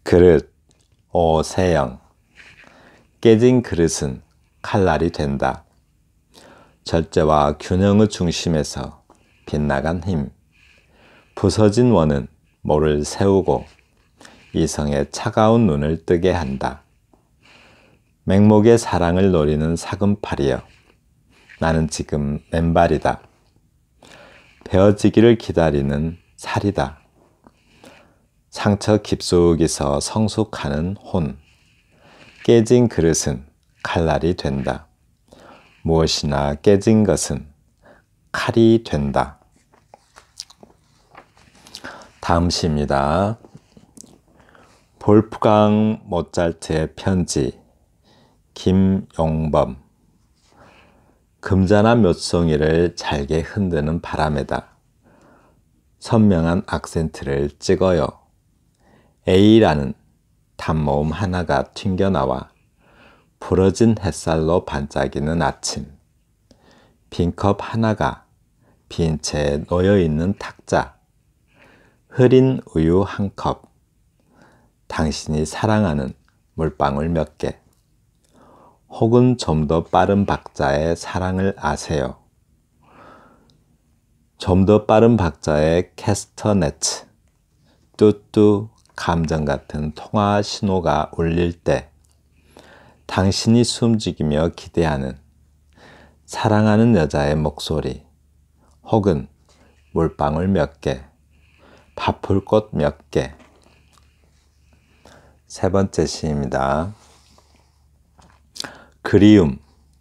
그릇 오세영. 깨진 그릇은 칼날이 된다. 절제와 균형의 중심에서 빗나간 힘. 부서진 원은 모를 세우고 이성의 차가운 눈을 뜨게 한다. 맹목의 사랑을 노리는 사금팔이여, 나는 지금 맨발이다. 베어지기를 기다리는 살이다. 상처 깊숙이서 성숙하는 혼. 깨진 그릇은 칼날이 된다. 무엇이나 깨진 것은 칼이 된다. 다음 시입니다. 볼프강 모차르트의 편지. 김용범. 금잔한 묘송이를 잘게 흔드는 바람에다 선명한 악센트를 찍어요. A라는 단모음 하나가 튕겨나와 부러진 햇살로 반짝이는 아침. 빈컵 하나가 빈 채 놓여있는 탁자. 흐린 우유 한 컵. 당신이 사랑하는 물방울 몇 개. 혹은 좀 더 빠른 박자의 사랑을 아세요. 좀 더 빠른 박자의 캐스터네츠. 뚜뚜 감정 같은 통화 신호가 울릴 때 당신이 숨죽이며 기대하는 사랑하는 여자의 목소리. 혹은 물방울 몇 개. 밥풀꽃 몇 개. 세 번째 시입니다. 그리움.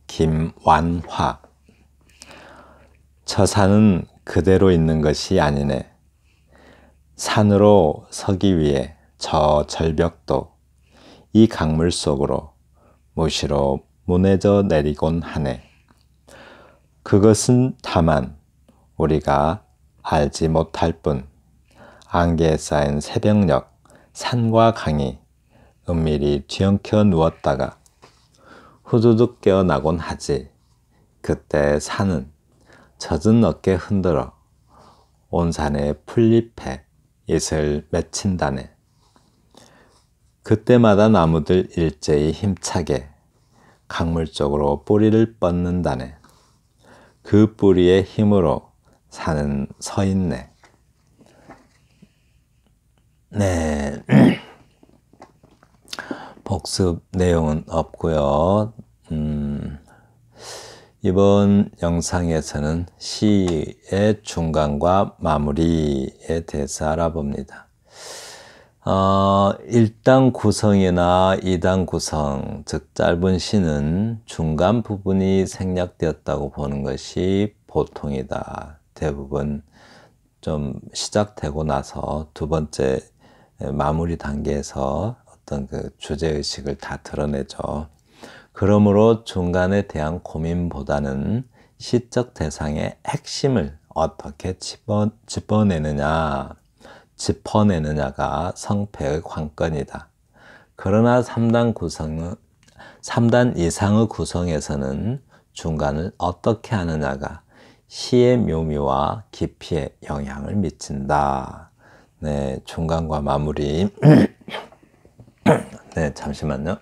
김완화. 저 산은 그대로 있는 것이 아니네. 산으로 서기 위해 저 절벽도 이 강물 속으로 무시로 무너져 내리곤 하네. 그것은 다만 우리가 알지 못할 뿐 안개에 쌓인 새벽녘 산과 강이 은밀히 뒤엉켜 누웠다가 후두둑 깨어나곤 하지. 그때 산은 젖은 어깨 흔들어 온 산에 풀잎에 잇을 맺힌다네. 그때마다 나무들 일제히 힘차게 강물 쪽으로 뿌리를 뻗는다네. 그 뿌리의 힘으로 산은 서 있네. 네. 복습 내용은 없고요. 이번 영상에서는 시의 중간과 마무리에 대해서 알아봅니다. 1단 구성이나 2단 구성, 즉 짧은 시는 중간 부분이 생략되었다고 보는 것이 보통이다. 대부분 좀 시작되고 나서 두 번째 마무리 단계에서 어떤 그 주제의식을 다 드러내죠. 그러므로 중간에 대한 고민보다는 시적 대상의 핵심을 어떻게 짚어내느냐가 성패의 관건이다. 그러나 3단 이상의 구성에서는 중간을 어떻게 하느냐가 시의 묘미와 깊이에 영향을 미친다. 네, 중간과 마무리. 네, 잠시만요.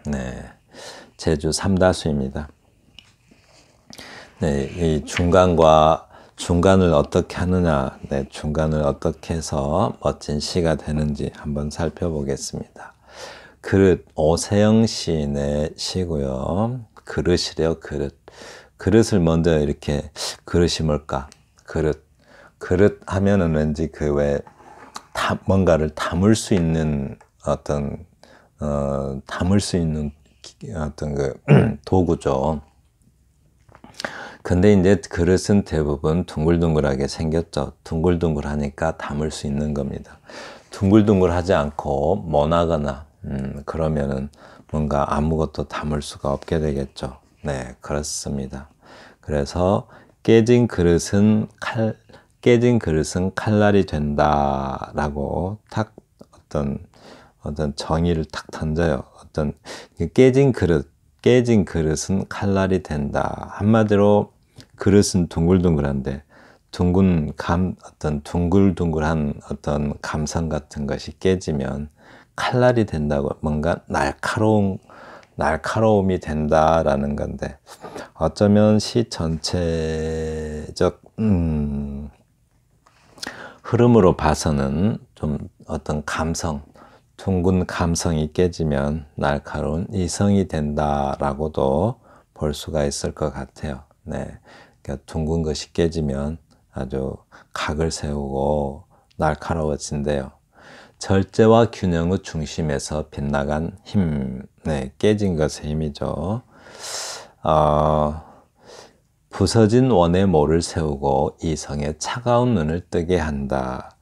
네, 제주 삼다수입니다. 네, 이 중간을 어떻게 하느냐, 네, 중간을 어떻게 해서 멋진 시가 되는지 한번 살펴보겠습니다. 그릇, 오세영 시인의 시고요. 그릇이래요, 그릇. 그릇을 먼저 이렇게, 그릇이 뭘까? 그릇 하면은 왠지 그 왜, 뭔가를 담을 수 있는 어떤 그 도구죠. 근데 이제 그릇은 대부분 둥글둥글하게 생겼죠. 둥글둥글하니까 담을 수 있는 겁니다. 둥글둥글하지 않고 모나거나 그러면은 뭔가 아무것도 담을 수가 없게 되겠죠. 네, 그렇습니다. 그래서 깨진 그릇은 칼날이 된다라고 탁 어떤 정의를 탁 던져요. 어떤 깨진 그릇은 칼날이 된다. 한마디로 그릇은 둥글둥글한데 어떤 둥글둥글한 어떤 감성 같은 것이 깨지면 칼날이 된다고, 뭔가 날카로움이 된다라는 건데, 어쩌면 시 전체적 흐름으로 봐서는 좀 어떤 둥근 감성이 깨지면 날카로운 이성이 된다라고도 볼 수가 있을 것 같아요. 네, 그러니까 둥근 것이 깨지면 아주 각을 세우고 날카로워진대요. 절제와 균형의 중심에서 빗나간 힘, 네, 깨진 것의 힘이죠. 부서진 원에 모를 세우고 이성에 차가운 눈을 뜨게 한다.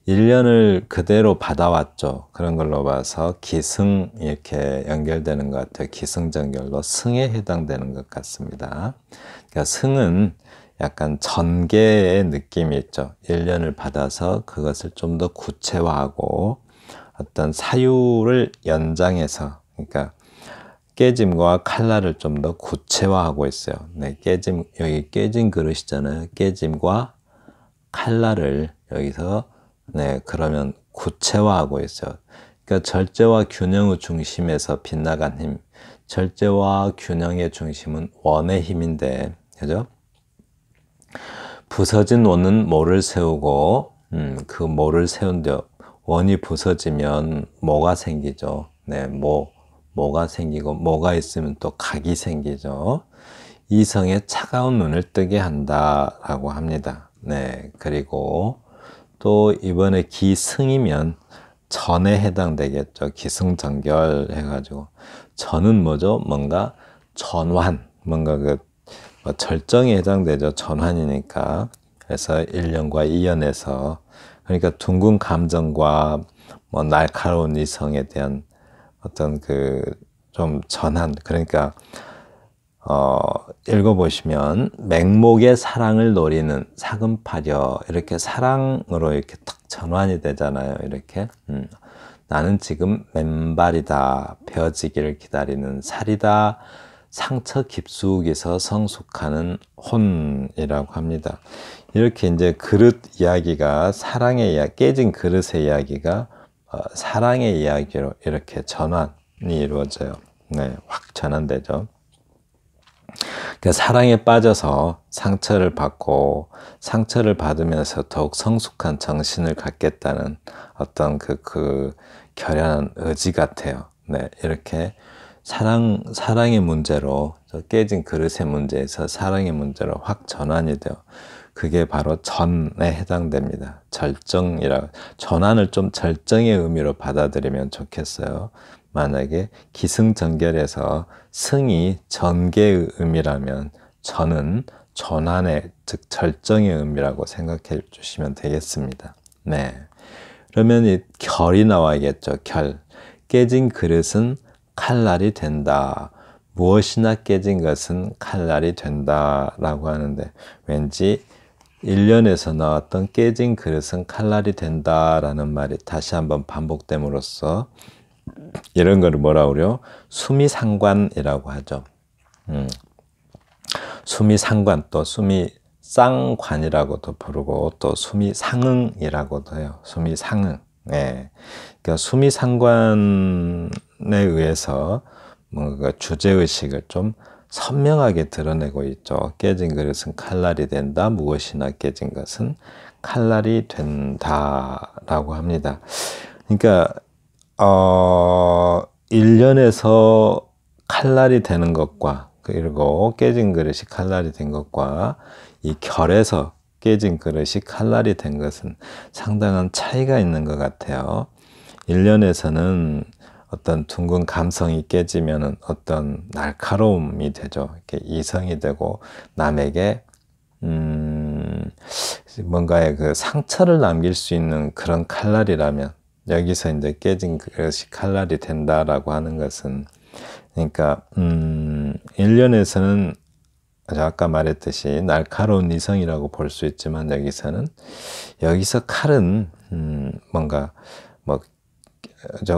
1년을 그대로 받아왔죠. 그런 걸로 봐서 기승 이렇게 연결되는 것 같아요. 기승전결로 승에 해당되는 것 같습니다. 그러니까 승은 약간 전개의 느낌이 있죠. 1년을 받아서 그것을 좀 더 구체화하고 어떤 사유를 연장해서, 그러니까 깨짐과 칼날을 좀 더 구체화하고 있어요. 네, 여기 깨진 그릇이잖아요. 깨짐과 칼날을 여기서, 네, 그러면 구체화하고 있어요. 그러니까 절제와 균형의 중심에서 빗나간 힘. 절제와 균형의 중심은 원의 힘인데, 그죠? 부서진 원은 모를 세우고, 그 모를 세운데, 원이 부서지면 뭐가 생기죠? 네, 뭐가 생기고, 뭐가 있으면 또 각이 생기죠. 이성에 차가운 눈을 뜨게 한다라고 합니다. 네, 그리고 또 이번에 기승이면 전에 해당되겠죠. 기승전결 해가지고, 전은 뭐죠? 뭔가 전환, 뭔가 뭐 절정에 해당되죠. 전환이니까. 그래서 1년과 2년에서, 그러니까 둥근 감정과 뭐 날카로운 이성에 대한 어떤 좀 전환, 그러니까 읽어보시면 맹목의 사랑을 노리는 사금파려, 이렇게 사랑으로 이렇게 딱 전환이 되잖아요. 이렇게 나는 지금 맨발이다, 베어지기를 기다리는 살이다, 상처 깊숙이서 성숙하는 혼이라고 합니다. 이렇게 이제 그릇 이야기가, 깨진 그릇의 이야기가 사랑의 이야기로 이렇게 전환이 이루어져요. 네, 확 전환되죠. 그러니까 사랑에 빠져서 상처를 받고, 상처를 받으면서 더욱 성숙한 정신을 갖겠다는 어떤 결연한 의지 같아요. 네, 이렇게 사랑의 문제로, 깨진 그릇의 문제에서 사랑의 문제로 확 전환이 돼요. 그게 바로 전에 해당됩니다. 전환을 좀 절정의 의미로 받아들이면 좋겠어요. 만약에 기승전결에서 승이 전개의 의미라면 전은 전환의, 즉 절정의 의미라고 생각해 주시면 되겠습니다. 네, 그러면 이 결이 나와야겠죠. 깨진 그릇은 칼날이 된다. 무엇이나 깨진 것은 칼날이 된다라고 하는데, 왠지 1년에서 나왔던 깨진 그릇은 칼날이 된다라는 말이 다시 한번 반복됨으로써 이런 거를 뭐라 그래요? 수미상관이라고 하죠. 수미상관, 또 수미쌍관이라고도 부르고, 또 수미상응이라고도 해요. 수미상응. 네. 그러니까 수미상관에 의해서 뭔가 주제의식을 좀 선명하게 드러내고 있죠. 깨진 그릇은 칼날이 된다. 무엇이나 깨진 것은 칼날이 된다라고 합니다. 그러니까 1년에서 칼날이 되는 것과, 그리고 깨진 그릇이 칼날이 된 것과, 이 결에서 깨진 그릇이 칼날이 된 것은 상당한 차이가 있는 것 같아요. 1년에서는 어떤 둥근 감성이 깨지면 어떤 날카로움이 되죠. 이렇게 이성이 되고, 남에게 뭔가의 상처를 남길 수 있는 그런 칼날이라면, 여기서 이제 깨진 그릇이 칼날이 된다라고 하는 것은, 그러니까 1년에서는 아까 말했듯이 날카로운 이성이라고 볼 수 있지만, 여기서 칼은 뭔가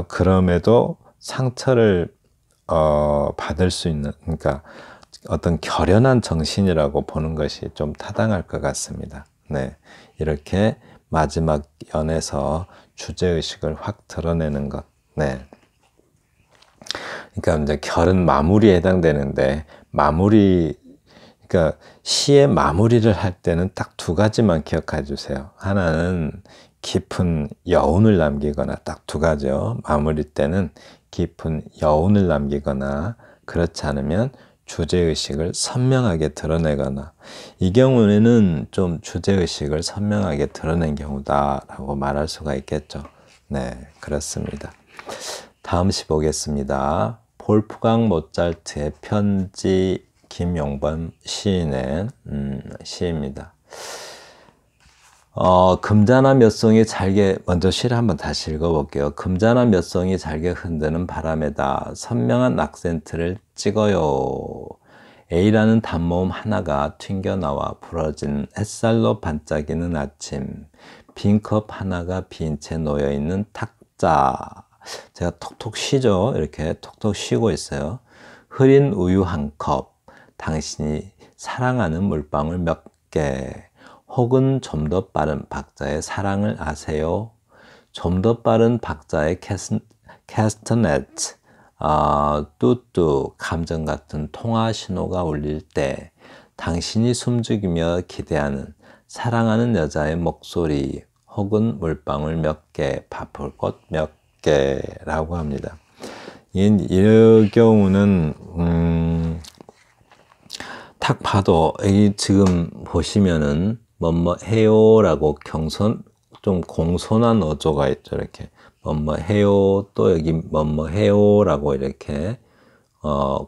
그럼에도 상처를 받을 수 있는, 그러니까 어떤 결연한 정신이라고 보는 것이 좀 타당할 것 같습니다. 네, 이렇게 마지막 연에서 주제의식을 확 드러내는 것. 네. 그러니까 이제 결은 마무리에 해당되는데, 그러니까 시의 마무리를 할 때는 딱 두 가지만 기억해 주세요. 하나는 깊은 여운을 남기거나, 딱 두 가지요. 마무리 때는 깊은 여운을 남기거나, 그렇지 않으면 주제의식을 선명하게 드러내거나, 이 경우에는 좀 주제의식을 선명하게 드러낸 경우다라고 말할 수가 있겠죠. 네, 그렇습니다. 다음 시 보겠습니다. 볼프강 모차르트의 편지, 김용범 시인의 시입니다. 금자나 몇 송이 잘게, 먼저 시를 한번 다시 읽어볼게요. 금자나 몇 송이 잘게 흔드는 바람에다 선명한 악센트를 찍어요. A라는 단모음 하나가 튕겨나와 부러진 햇살로 반짝이는 아침, 빈 컵 하나가 빈 채 놓여있는 탁자. 제가 톡톡 쉬죠. 이렇게 톡톡 쉬고 있어요. 흐린 우유 한 컵, 당신이 사랑하는 물방울 몇 개, 혹은 좀 더 빠른 박자의 사랑을 아세요? 좀 더 빠른 박자의 캐스터네트, 뚜뚜, 감정 같은 통화 신호가 울릴 때 당신이 숨죽이며 기대하는 사랑하는 여자의 목소리, 혹은 물방울 몇 개, 바쁠꽃 몇 개라고 합니다. 이 경우는 딱 봐도 지금 보시면은 뭐뭐 해요라고 좀 공손한 어조가 있죠. 이렇게 뭐뭐 해요, 또 여기 뭐뭐 해요라고 이렇게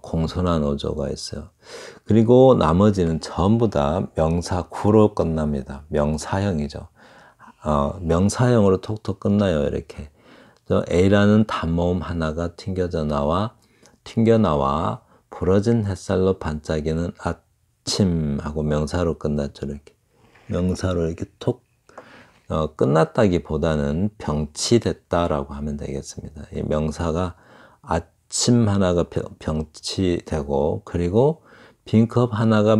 공손한 어조가 있어요. 그리고 나머지는 전부 다 명사 구로 끝납니다. 명사형이죠. 명사형으로 톡톡 끝나요. 이렇게 A라는 단모음 하나가 튕겨나와 부러진 햇살로 반짝이는 아침 하고 명사로 끝났죠. 이렇게 명사로 이렇게 톡 끝났다기보다는 병치됐다라고 하면 되겠습니다. 이 명사가 아침 하나가 병치되고, 그리고 빈컵 하나가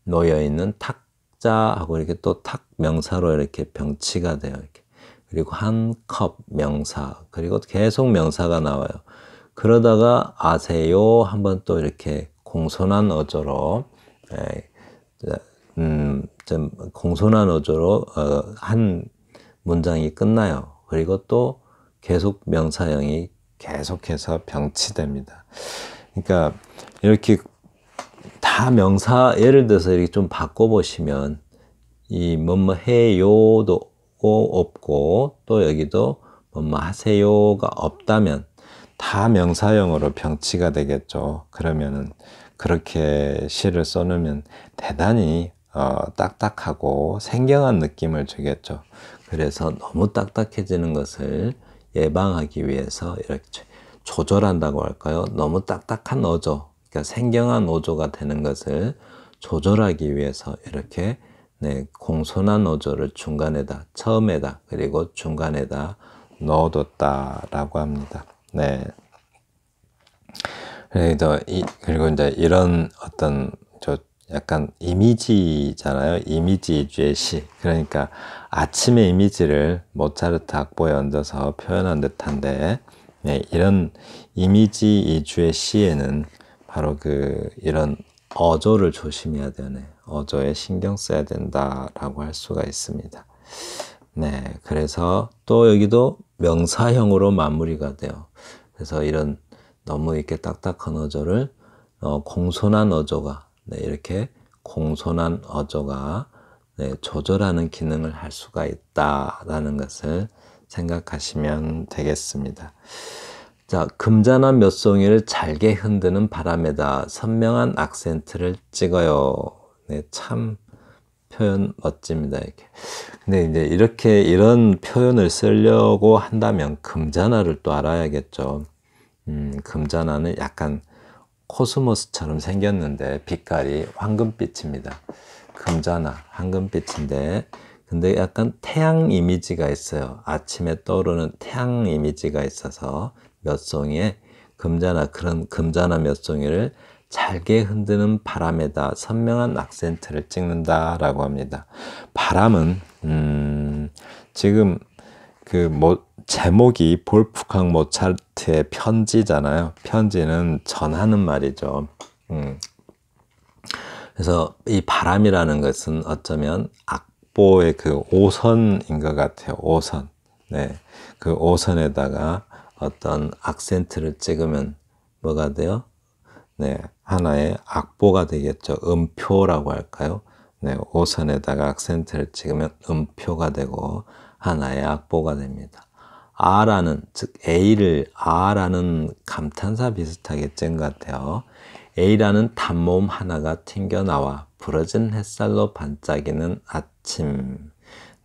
놓여있는 탁자하고 이렇게 또 탁 명사로 이렇게 병치가 돼요. 이렇게. 그리고 한 컵 명사, 그리고 계속 명사가 나와요. 그러다가 아세요 한번 또 이렇게 공손한 어조로 좀 공손한 어조로 한 문장이 끝나요. 그리고 또 계속 명사형이 계속해서 병치됩니다. 그러니까 이렇게 다 명사, 예를 들어서 이렇게 좀 바꿔보시면 이 뭐뭐 해요도 없고, 또 여기도 뭐뭐 하세요가 없다면 다 명사형으로 병치가 되겠죠. 그러면은 그렇게 시를 써놓으면 대단히 딱딱하고 생경한 느낌을 주겠죠. 그래서 너무 딱딱해지는 것을 예방하기 위해서 이렇게 조절한다고 할까요? 너무 딱딱한 어조, 그러니까 생경한 어조가 되는 것을 조절하기 위해서 이렇게 공손한 어조를 중간에다, 처음에다, 그리고 중간에다 넣어뒀다라고 합니다. 네. 그리고 이제 이런 어떤 약간 이미지잖아요. 이미지 위주의 시. 그러니까 아침의 이미지를 모차르트 악보에 얹어서 표현한 듯한데, 이런 이미지 위주의 시에는 바로 이런 어조를 조심해야 되네. 어조에 신경 써야 된다라고 할 수가 있습니다. 네, 그래서 또 여기도 명사형으로 마무리가 돼요. 그래서 이런 너무 이렇게 딱딱한 어조를 공손한 어조가, 이렇게 공손한 어조가 조절하는 기능을 할 수가 있다라는 것을 생각하시면 되겠습니다. 자, 금자나 몇 송이를 잘게 흔드는 바람에다 선명한 악센트를 찍어요. 네, 참 표현 멋집니다. 이렇게. 근데 이제 이런 표현을 쓰려고 한다면 금자나를 또 알아야겠죠. 금자나는 약간 코스모스처럼 생겼는데 빛깔이 황금빛입니다. 금자나, 황금빛인데, 근데 약간 태양 이미지가 있어요. 아침에 떠오르는 태양 이미지가 있어서 몇 송이에 그런 금자나 몇 송이를 잘게 흔드는 바람에다 선명한 악센트를 찍는다라고 합니다. 바람은 지금 그 제목이 볼프강 모차르트의 편지잖아요. 편지는 전하는 말이죠. 그래서 이 바람이라는 것은 어쩌면 악보의 그 오선인 것 같아요. 오선. 네. 그 오선에다가 어떤 악센트를 찍으면 뭐가 돼요? 네. 하나의 악보가 되겠죠. 음표라고 할까요? 네. 오선에다가 악센트를 찍으면 음표가 되고 하나의 악보가 됩니다. 아라는, 즉 A를 아라는 감탄사 비슷하게 찐 것 같아요. A라는 단모음 하나가 튕겨나와 부러진 햇살로 반짝이는 아침.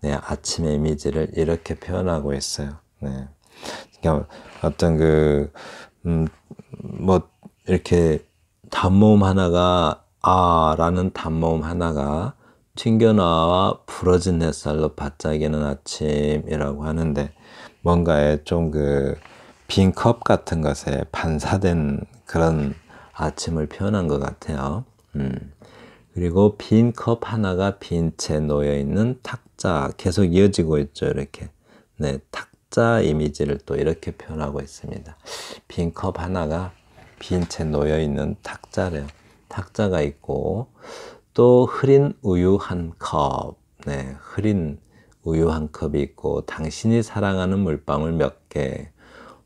네, 아침의 이미지를 이렇게 표현하고 있어요. 네. 그러니까 어떤 이렇게 단모음 하나가, 아라는 단모음 하나가 튕겨나와 부러진 햇살로 반짝이는 아침이라고 하는데, 뭔가에 좀 빈 컵 같은 것에 반사된 그런 아침을 표현한 것 같아요. 그리고 빈 컵 하나가 빈 채 놓여있는 탁자, 계속 이어지고 있죠. 이렇게. 네, 탁자 이미지를 또 이렇게 표현하고 있습니다. 빈 컵 하나가 빈 채 놓여있는 탁자래요. 탁자가 있고, 또 흐린 우유 한 컵. 네, 흐린 우유 한 컵이 있고, 당신이 사랑하는 물방울 몇 개,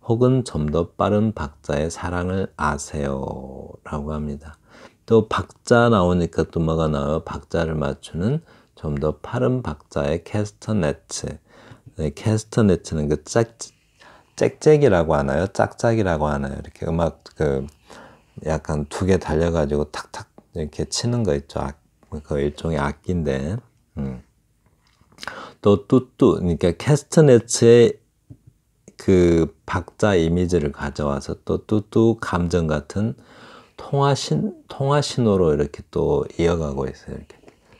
혹은 좀 더 빠른 박자의 사랑을 아세요 라고 합니다. 또 박자 나오니까 또 뭐가 나와요? 박자를 맞추는 좀 더 빠른 박자의 캐스터네츠. 네, 캐스터네츠는 그 짹짹이라고 하나요? 짝짝이라고 하나요? 이렇게 음악 약간 두 개 달려가지고 탁탁 이렇게 치는 거 있죠. 그 일종의 악기인데. 또 뚜뚜, 그러니까 캐스터네츠의 그 박자 이미지를 가져와서 또 뚜뚜 감정 같은 통화 신호로 이렇게 또 이어가고 있어요. 이렇게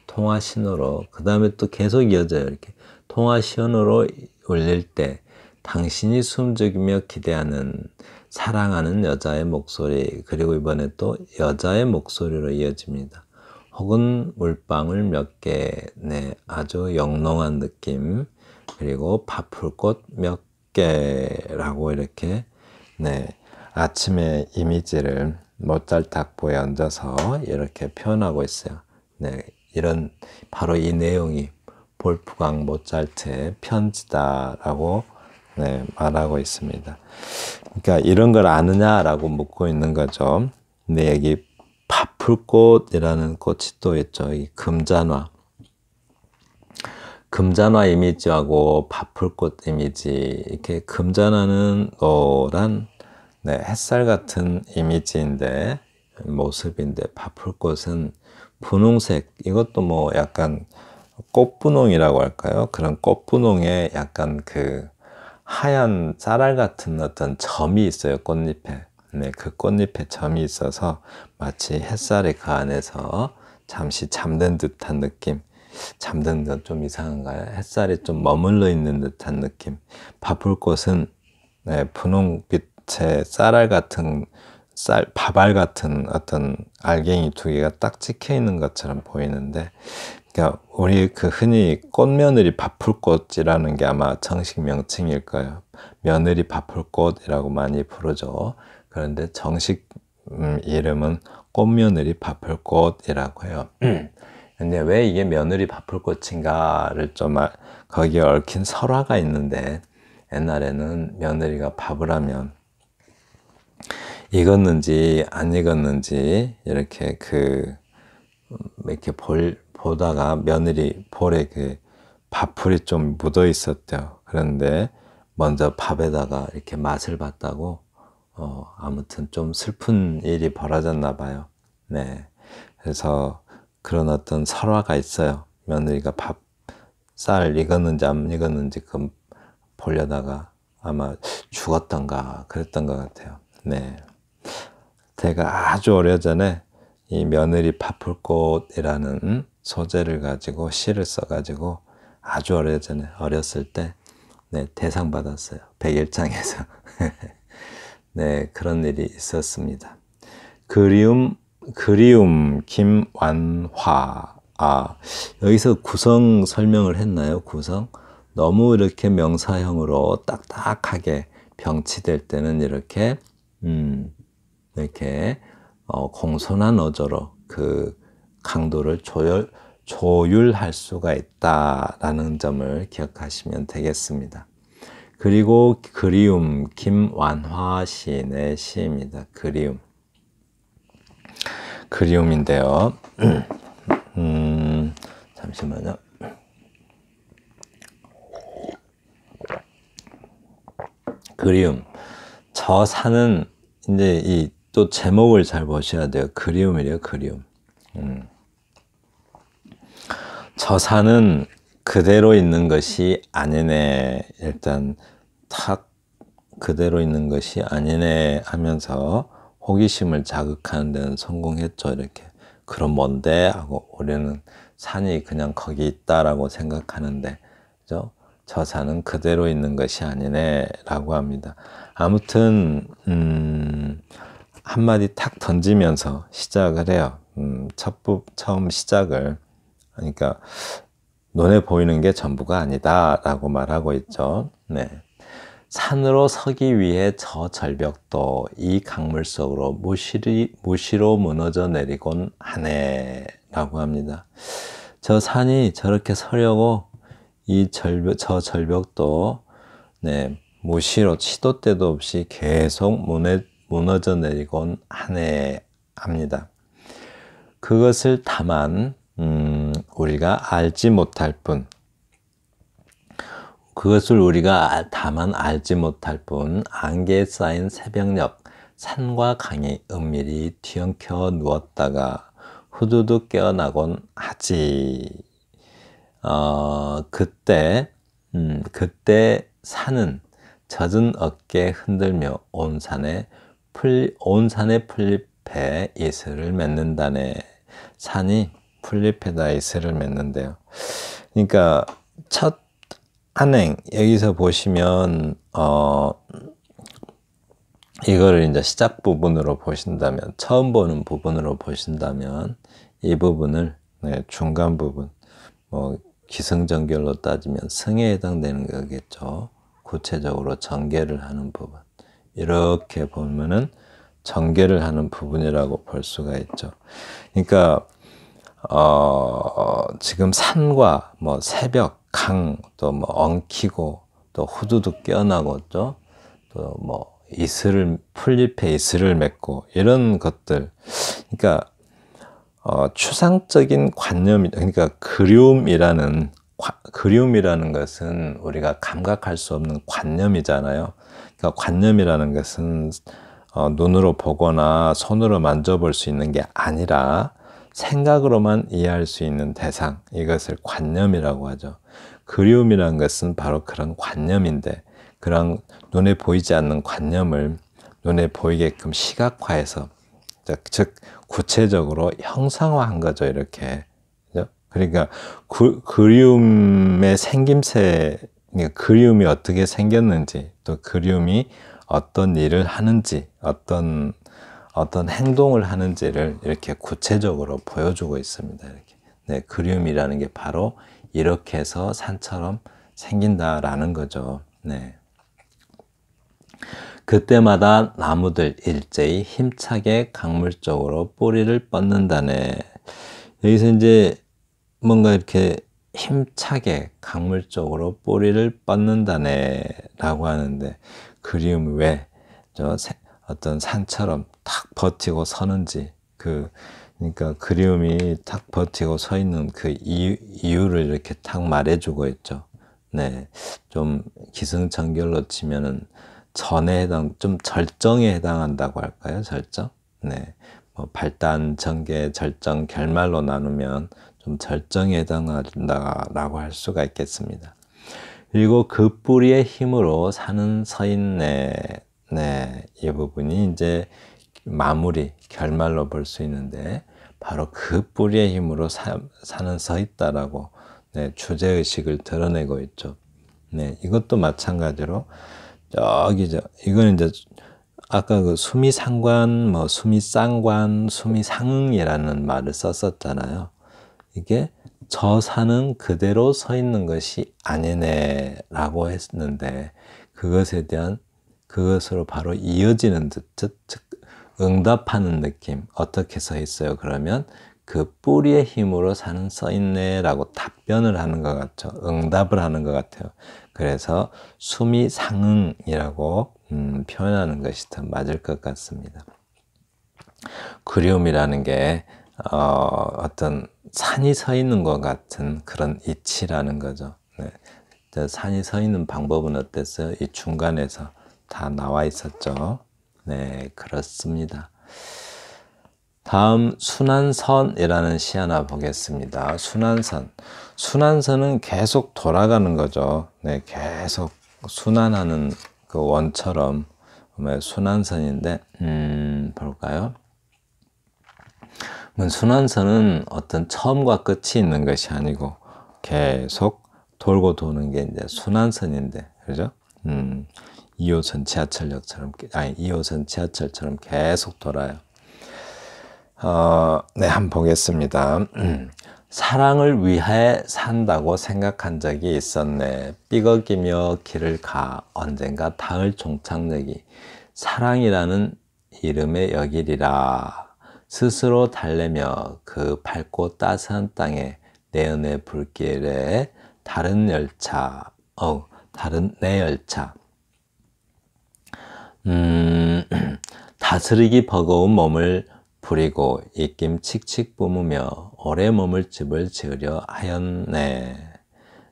통화 신호로. 그 다음에 또 계속 이어져요. 이렇게 통화 신호로 올릴 때 당신이 숨죽이며 기대하는 사랑하는 여자의 목소리, 그리고 이번에 또 여자의 목소리로 이어집니다. 혹은 물방울 몇 개, 네, 아주 영롱한 느낌, 그리고 파풀꽃 몇 개라고 이렇게, 네, 아침의 이미지를 모차르트 악보에 얹어서 이렇게 표현하고 있어요. 네, 바로 이 내용이 볼프강 모차르트의 편지다라고 네, 말하고 있습니다. 그러니까 이런 걸 아느냐라고 묻고 있는 거죠. 근데 여기 파풀꽃이라는 꽃이 또 있죠. 이 금잔화. 금잔화 이미지하고 파풀꽃 이미지. 이렇게 금잔화는 노란 네, 햇살 같은 이미지인데, 모습인데, 파풀꽃은 분홍색. 이것도 뭐 약간 꽃분홍이라고 할까요? 그런 꽃분홍에 약간 하얀 쌀알 같은 어떤 점이 있어요. 꽃잎에. 네, 그 꽃잎에 점이 있어서 마치 햇살이 그 안에서 잠시 잠든 듯한 느낌. 잠든 건 좀 이상한가요? 햇살이 좀 머물러 있는 듯한 느낌. 파풀꽃은 네, 분홍빛의 쌀알 같은 밥알 같은 어떤 알갱이 두 개가 딱 찍혀 있는 것처럼 보이는데, 그러니까 우리 흔히 꽃며느리 파풀꽃이라는 게 아마 정식 명칭일 거예요. 며느리 파풀꽃이라고 많이 부르죠. 그런데 정식 이름은 꽃며느리 파풀꽃이라고 해요. 근데 왜 이게 며느리 파풀꽃인가를 좀 거기에 얽힌 설화가 있는데, 옛날에는 며느리가 밥을 하면 익었는지 안 익었는지 이렇게 이렇게 보다가 며느리 볼에 밥풀이 좀 묻어 있었대요. 그런데 먼저 밥에다가 이렇게 맛을 봤다고 아무튼 좀 슬픈 일이 벌어졌나 봐요. 네. 그래서 그런 어떤 설화가 있어요. 며느리가 쌀 익었는지 안 익었는지 보려다가 아마 죽었던가 그랬던 것 같아요. 네. 제가 아주 오래전에 이 며느리 파풀꽃이라는 소재를 가지고 시를 써가지고 아주 오래전에 어렸을 때 네, 대상 받았어요. 백일장에서. 네, 그런 일이 있었습니다. 그리움 그리움 김완화. 여기서 구성 설명을 했나요? 구성? 너무 이렇게 명사형으로 딱딱하게 병치될 때는 이렇게 이렇게 공손한 어조로 그 강도를 조율할 수가 있다라는 점을 기억하시면 되겠습니다. 그리고 그리움 김완화 시인의 시입니다. 그리움인데요. 잠시만요. 그리움. 저 산은 이제 이 또 제목을 잘 보셔야 돼요. 그리움이래요. 그리움. 저 산은 그대로 있는 것이 아니네. 일단 탁 그대로 있는 것이 아니네 하면서 호기심을 자극하는 데는 성공했죠. 이렇게 그럼 뭔데? 하고 우리는 산이 그냥 거기 있다라고 생각하는데, 그죠? 저 산은 그대로 있는 것이 아니네 라고 합니다. 아무튼 한마디 탁 던지면서 시작을 해요. 처음 시작을. 그러니까 눈에 보이는 게 전부가 아니다 라고 말하고 있죠. 네. 산으로 서기 위해 저 절벽도 이 강물 속으로 무시로 무너져 내리곤 하네 라고 합니다. 저 산이 저렇게 서려고 저 절벽도 네, 무시로 시도 때도 없이 계속 무너져 내리곤 하네 합니다. 그것을 다만 우리가 알지 못할 뿐, 그것을 우리가 다만 알지 못할 뿐 안개에 쌓인 새벽녘 산과 강이 은밀히 뒤엉켜 누웠다가 후두둑 깨어나곤 하지. 그때 산은 젖은 어깨 흔들며 온 산에 풀잎에 이슬을 맺는다네. 산이 풀잎에다 이슬을 맺는데요. 그러니까 첫 안행 여기서 보시면 이거를 이제 시작 부분으로 보신다면, 처음 보는 부분으로 보신다면 이 부분을 중간 부분, 기승전결로 따지면 승에 해당되는 거겠죠. 구체적으로 전개를 하는 부분, 이렇게 보면은 전개를 하는 부분이라고 볼 수가 있죠. 그러니까 지금 산과 새벽, 강, 또 엉키고 또 후두둑 깨어나고 또 풀잎에 이슬을 맺고 이런 것들. 그러니까 추상적인 관념, 그러니까 그리움이라는 것은 우리가 감각할 수 없는 관념이잖아요. 그러니까 관념이라는 것은 눈으로 보거나 손으로 만져볼 수 있는 게 아니라 생각으로만 이해할 수 있는 대상, 이것을 관념이라고 하죠. 그리움이라는 것은 바로 그런 관념인데, 그런 눈에 보이지 않는 관념을 눈에 보이게끔 시각화해서, 즉 구체적으로 형상화한 거죠. 이렇게. 그러니까 그리움의 생김새, 그리움이 어떻게 생겼는지, 또 그리움이 어떤 일을 하는지, 어떤 행동을 하는지를 이렇게 구체적으로 보여주고 있습니다. 이렇게. 네, 그리움이라는 게 바로 이렇게 해서 산처럼 생긴다라는 거죠. 네. 그때마다 나무들 일제히 힘차게 강물 쪽으로 뿌리를 뻗는다네. 여기서 이제 뭔가 이렇게 힘차게 강물 쪽으로 뿌리를 뻗는다네 라고 하는데, 그리움이 왜 어떤 산처럼 탁 버티고 서는지, 그러니까 그리움이 탁 버티고 서 있는 그 이유를 이렇게 탁 말해주고 있죠. 네, 좀 기승전결로 치면은 좀 절정에 해당한다고 할까요? 절정? 네, 발단, 전개, 절정, 결말로 나누면 좀 절정에 해당한다라고 할 수가 있겠습니다. 그리고 그 뿌리의 힘으로 산은 서 있네. 네, 이 부분이 이제 마무리, 결말로 볼 수 있는데, 바로 그 뿌리의 힘으로 산은 서 있다라고 주제의식을 드러내고 있죠. 네, 이것도 마찬가지로 이건 이제 아까 그 수미상관, 뭐 수미쌍관, 수미상응이라는 말을 썼었잖아요. 이게 저 산은 그대로 서 있는 것이 아니네 라고 했는데, 그것에 대한, 그것으로 바로 이어지는 듯, 즉 응답하는 느낌. 어떻게 서 있어요? 그러면 그 뿌리의 힘으로 산은 서 있네 라고 답변을 하는 것 같죠. 응답을 하는 것 같아요. 그래서 수미상응이라고 표현하는 것이 더 맞을 것 같습니다. 그리움이라는 게 어떤 산이 서 있는 것 같은 그런 이치라는 거죠. 네. 산이 서 있는 방법은 어땠어요? 이 중간에서 다 나와 있었죠. 네, 그렇습니다. 다음 순환선이라는 시 하나 보겠습니다. 순환선. 순환선은 계속 돌아가는 거죠. 네, 계속 순환하는 그 원처럼 순환선인데, 볼까요? 순환선은 어떤 처음과 끝이 있는 것이 아니고 계속 돌고 도는 게 이제 순환선인데, 그죠? 2호선 지하철역처럼, 아니 2호선 지하철처럼 계속 돌아요. 네, 한번 보겠습니다. 사랑을 위해 산다고 생각한 적이 있었네. 삐걱이며 길을 가 언젠가 닿을 종착역이 사랑이라는 이름의 여길이라. 스스로 달래며 그 밝고 따스한 땅에 내연의 불길에 다른 열차, 다른 내 열차. 다스리기 버거운 몸을 부리고 입김 칙칙 뿜으며 오래 머물 집을 지으려 하였네.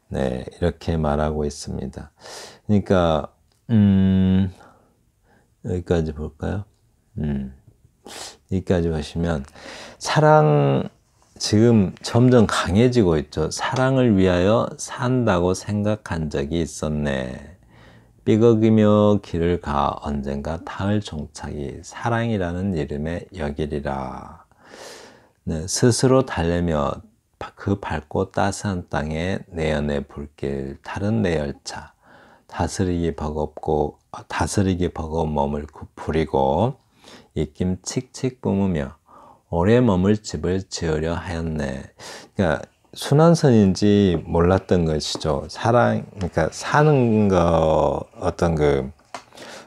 네, 이렇게 말하고 있습니다. 그러니까 여기까지 볼까요? 여기까지 보시면 사랑 지금 점점 강해지고 있죠. 사랑을 위하여 산다고 생각한 적이 있었네. 삐걱이며 길을 가 언젠가 닿을 종착이 사랑이라는 이름의 여길이라. 네, 스스로 달래며 그 밝고 따스한 땅에 내연의 불길 다른 내 열차. 다스리기 버거운 몸을 부리고 입김 칙칙 뿜으며 오래 머물 집을 지으려 하였네. 그러니까 순환선인지 몰랐던 것이죠. 그러니까 사는 거, 어떤 그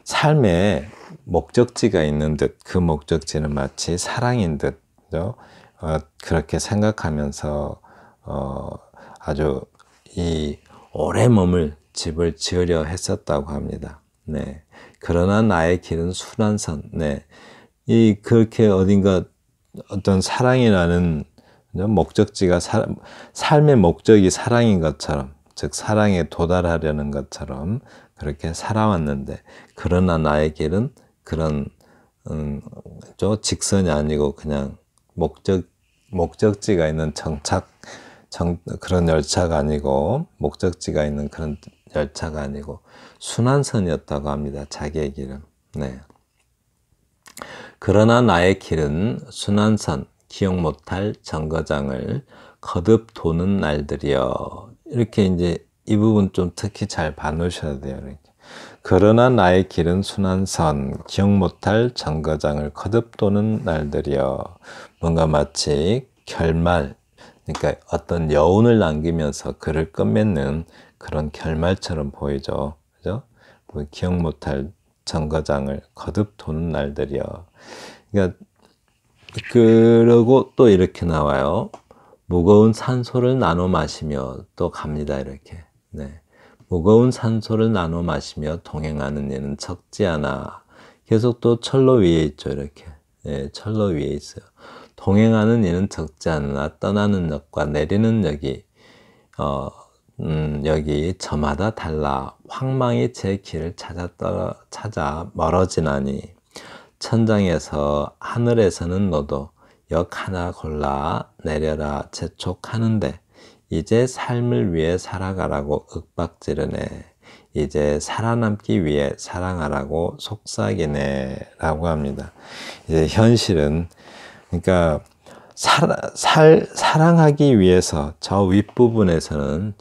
삶에 목적지가 있는 듯, 그 목적지는 마치 사랑인 듯, 그렇게 생각하면서 아주 이 오래 머물 집을 지으려 했었다고 합니다. 네. 그러나 나의 길은 순환선. 네. 그렇게 어딘가 어떤 사랑이라는 목적지가 삶의 목적이 사랑인 것처럼, 즉 사랑에 도달하려는 것처럼 그렇게 살아왔는데, 그러나 나의 길은 그런 직선이 아니고 그냥 목적지가 있는 그런 열차가 아니고, 목적지가 있는 그런 열차가 아니고 순환선이었다고 합니다. 자기의 길은. 네. 그러나 나의 길은 순환선, 기억 못할 정거장을 거듭 도는 날들이여. 이렇게 이제 이 부분 좀 특히 잘 봐놓으셔야 돼요. 이렇게. 그러나 나의 길은 순환선, 기억 못할 정거장을 거듭 도는 날들이여. 뭔가 마치 결말, 그러니까 어떤 여운을 남기면서 글을 끝맺는 그런 결말처럼 보이죠. 그죠? 기억 못할 정거장을 거듭 도는 날들이여. 그러니까 그러고 또 이렇게 나와요. 무거운 산소를 나눠 마시며 또 갑니다. 이렇게. 네. 무거운 산소를 나눠 마시며 동행하는 이는 적지 않아. 계속 또 철로 위에 있죠. 이렇게. 네, 철로 위에 있어요. 동행하는 이는 적지 않으나 떠나는 역과 내리는 역이 여기 저마다 달라. 황망히 제 길을 찾아 멀어지나니 천장에서 하늘에서는 너도 역 하나 골라 내려라 재촉하는데 이제 삶을 위해 살아가라고 윽박지르네. 이제 살아남기 위해 사랑하라고 속삭이네 라고 합니다. 이제 현실은, 그러니까 사랑하기 위해서 저 윗부분에서는,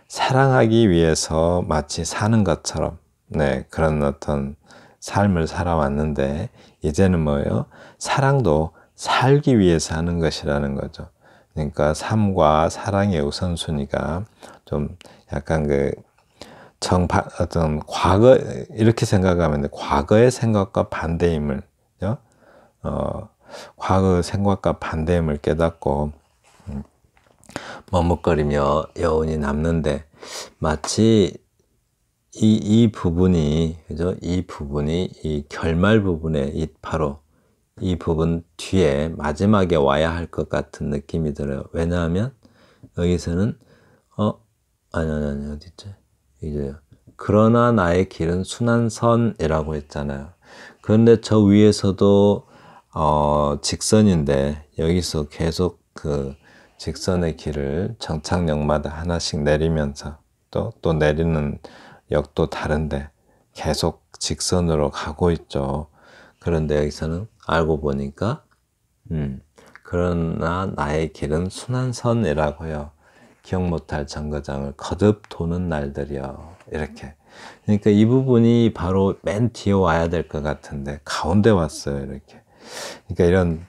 사랑하기 위해서 마치 사는 것처럼, 네, 그런 어떤 삶을 살아왔는데, 이제는 뭐예요? 사랑도 살기 위해서 하는 것이라는 거죠. 그러니까 삶과 사랑의 우선순위가 좀 약간 어떤 과거, 이렇게 생각하면 돼. 과거의 생각과 반대임을, 과거의 생각과 반대임을 깨닫고, 머뭇거리며 여운이 남는데, 마치 이 부분이, 그죠? 이 부분이 이 결말 부분에 바로 이 부분 뒤에 마지막에 와야 할 것 같은 느낌이 들어요. 왜냐하면 여기서는 아니 어디있지? 이제요. 그러나 나의 길은 순한 선이라고 했잖아요. 그런데 저 위에서도 직선인데 여기서 계속 그 직선의 길을 정착역마다 하나씩 내리면서 또 내리는 역도 다른데 계속 직선으로 가고 있죠. 그런데 여기서는 알고 보니까 그러나 나의 길은 순한 선이라고요. 기억 못할 정거장을 거듭 도는 날들이요. 이렇게. 그러니까 이 부분이 바로 맨 뒤에 와야 될 것 같은데 가운데 왔어요. 이렇게. 그러니까 이런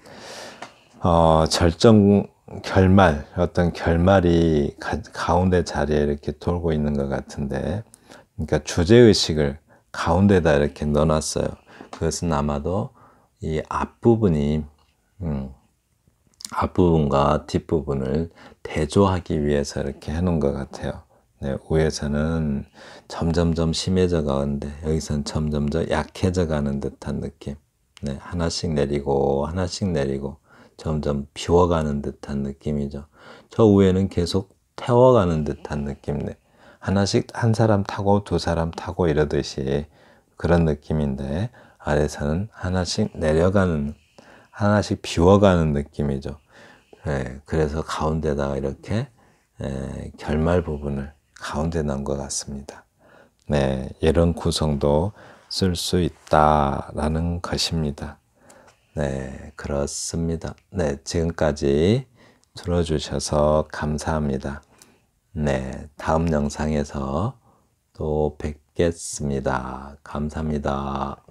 결말, 어떤 결말이 가운데 자리에 이렇게 돌고 있는 것 같은데, 그러니까 주제의식을 가운데다 이렇게 넣어놨어요. 그것은 아마도 이 앞부분이, 앞부분과 뒷부분을 대조하기 위해서 이렇게 해놓은 것 같아요. 네, 위에서는 점점점 심해져 가는데, 여기서는 점점점 약해져 가는 듯한 느낌. 네, 하나씩 내리고, 하나씩 내리고, 점점 비워가는 듯한 느낌이죠. 저 위에는 계속 태워가는 듯한 느낌네. 하나씩 한 사람 타고 두 사람 타고 이러듯이 그런 느낌인데, 아래서는 하나씩 내려가는, 하나씩 비워가는 느낌이죠. 네, 그래서 가운데다가 이렇게 결말 부분을 가운데 넣은 것 같습니다. 네, 이런 구성도 쓸 수 있다라는 것입니다. 네, 그렇습니다. 네, 지금까지 들어주셔서 감사합니다. 네, 다음 영상에서 또 뵙겠습니다. 감사합니다.